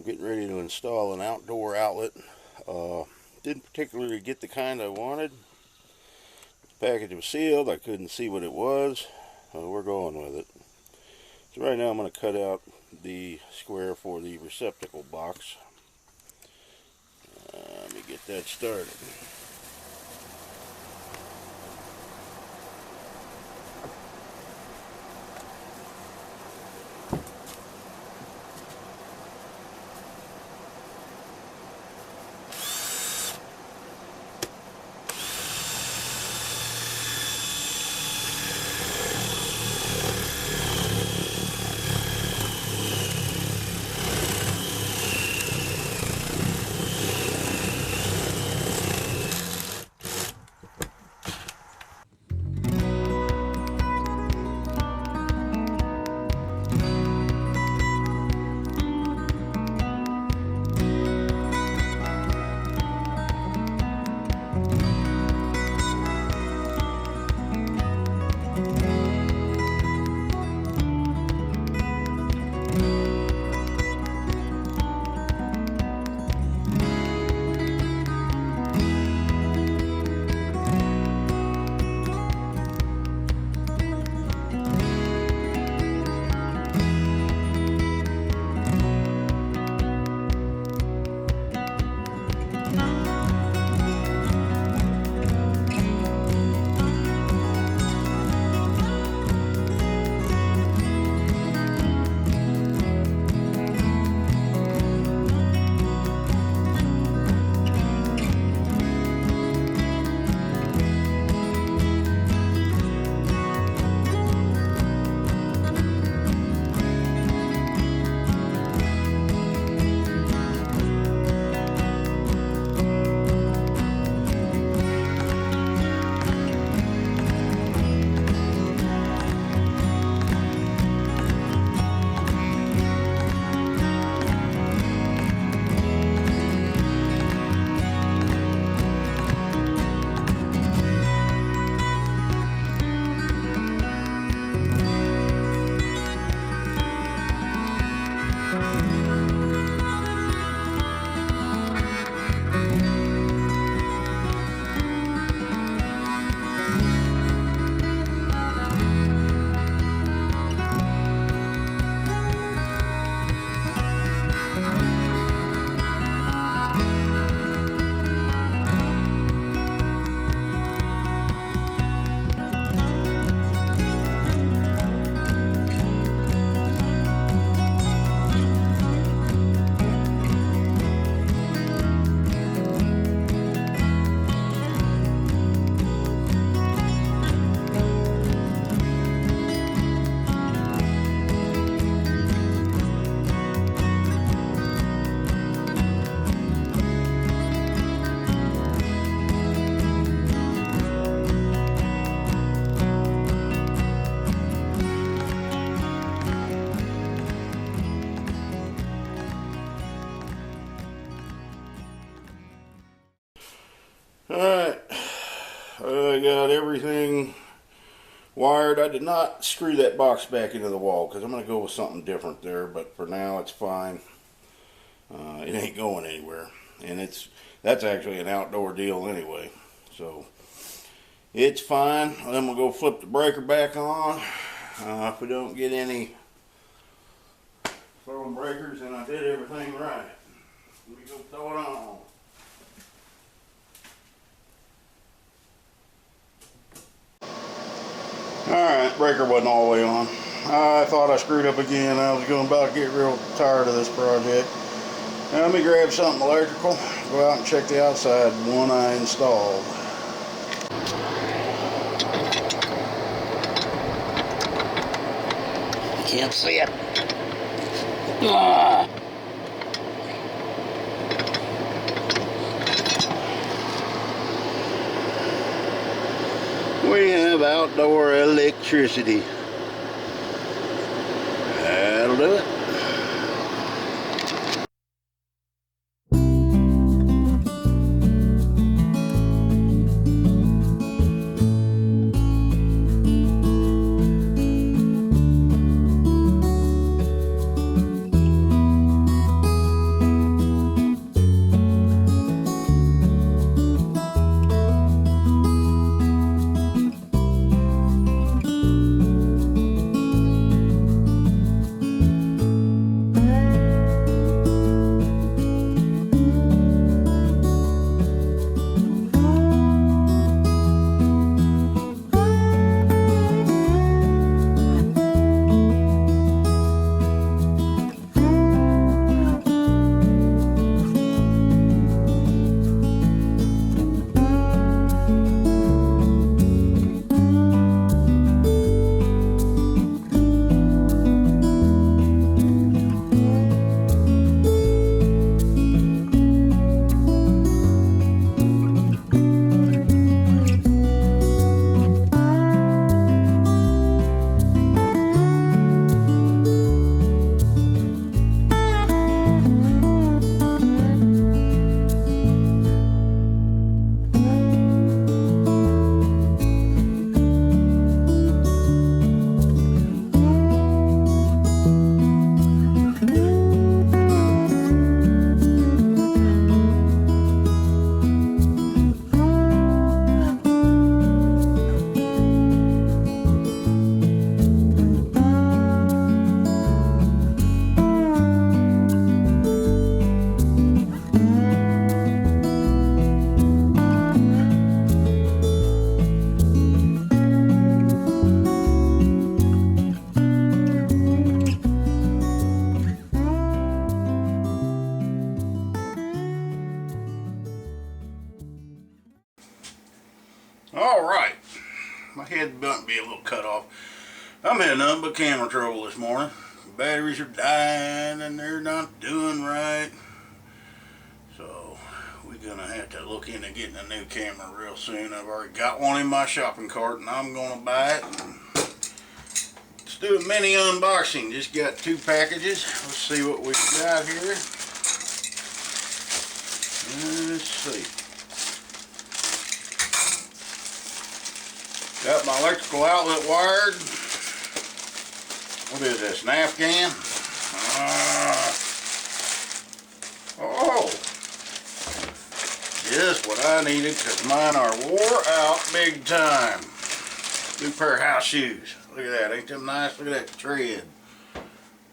I'm getting ready to install an outdoor outlet. Didn't particularly get the kind I wanted. The package was sealed. I couldn't see what it was. We're going with it. So right now I'm going to cut out the square for the receptacle box. Let me get that started. Alright, I got everything wired. I did not screw that box back into the wall because I'm going to go with something different there, but for now it's fine. It ain't going anywhere, and that's actually an outdoor deal anyway, so it's fine. Then we'll go flip the breaker back on. If we don't get any throwing breakers, then I did everything right. Let me go throw it on. Alright, breaker wasn't all the way on. I thought I screwed up again. I was going about to get real tired of this project. Now let me grab something electrical, go out and check the outside one I installed. Can't see it. We have outdoor electricity. That'll do it. head might be a little cut off. I'm having nothing but camera trouble this morning. Batteries are dying and they're not doing right. So we're gonna have to look into getting a new camera real soon. I've already got one in my shopping cart and I'm gonna buy it. Let's do a mini unboxing. Just got 2 packages. Let's see what we got here. Let's see. Got my electrical outlet wired. What is this, an Afghan? Oh, just what I needed because mine are wore out big time. New pair of house shoes. Look at that, ain't them nice? Look at that tread.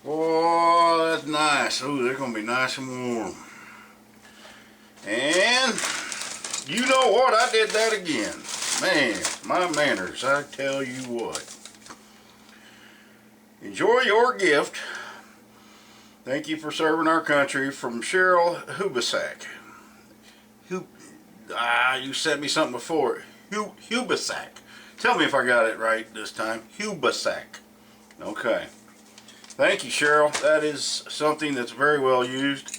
Oh, that's nice. Oh, they're gonna be nice and warm. And you know what? I did that again. Man, my manners, I tell you what. Enjoy your gift. Thank you for serving our country, from Cheryl Hubasak. You sent me something before. Hubasak. Tell me if I got it right this time. Hubasak. Okay. Thank you, Cheryl. That is something that's very well used.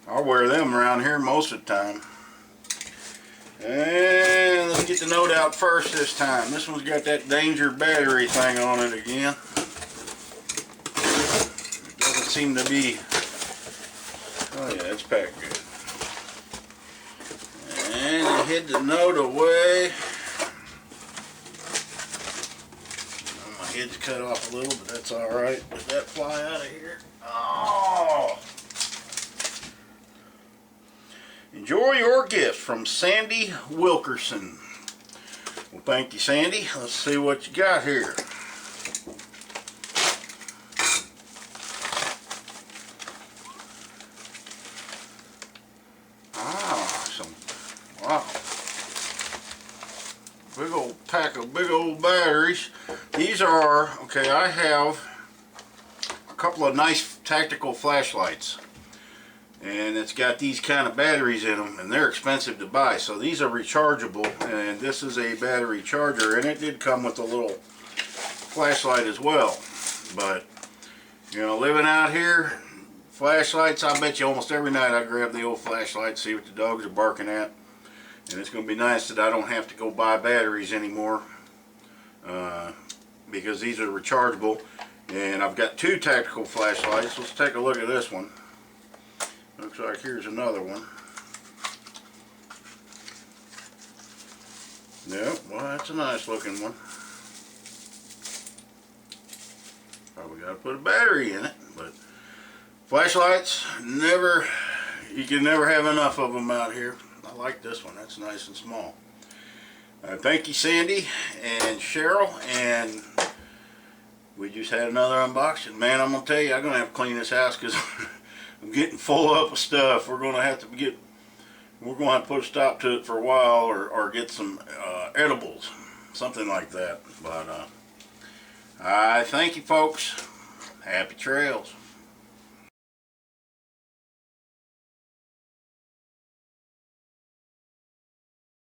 I'll wear them around here most of the time. And let's get the note out first this time. This one's got that danger battery thing on it again. It doesn't seem to be... Oh yeah, it's packed good. And I hid the note away. My head's cut off a little, but that's alright. Let that fly out of here. Oh! Enjoy your gift, from Sandy Wilkerson. Well, thank you, Sandy. Let's see what you got here. Wow. Big old pack of big old batteries. These are, okay, I have a couple of nice tactical flashlights. And it's got these kind of batteries in them, and they're expensive to buy. So these are rechargeable, and this is a battery charger, and it did come with a little flashlight as well. But, you know, living out here, flashlights, I bet you almost every night I grab the old flashlight, see what the dogs are barking at. And it's going to be nice that I don't have to go buy batteries anymore, because these are rechargeable. And I've got 2 tactical flashlights. Let's take a look at this one. Looks like here's another one. Yep, well, that's a nice looking one. Probably got to put a battery in it, but flashlights, you can never have enough of them out here. I like this one. That's nice and small. Thank you, Sandy and Cheryl, and we just had another unboxing. Man, I'm gonna tell you, I'm gonna have to clean this house because I'm getting full up of stuff. We're gonna have to put a stop to it for a while, or get some edibles, something like that. But I thank you, folks. Happy trails.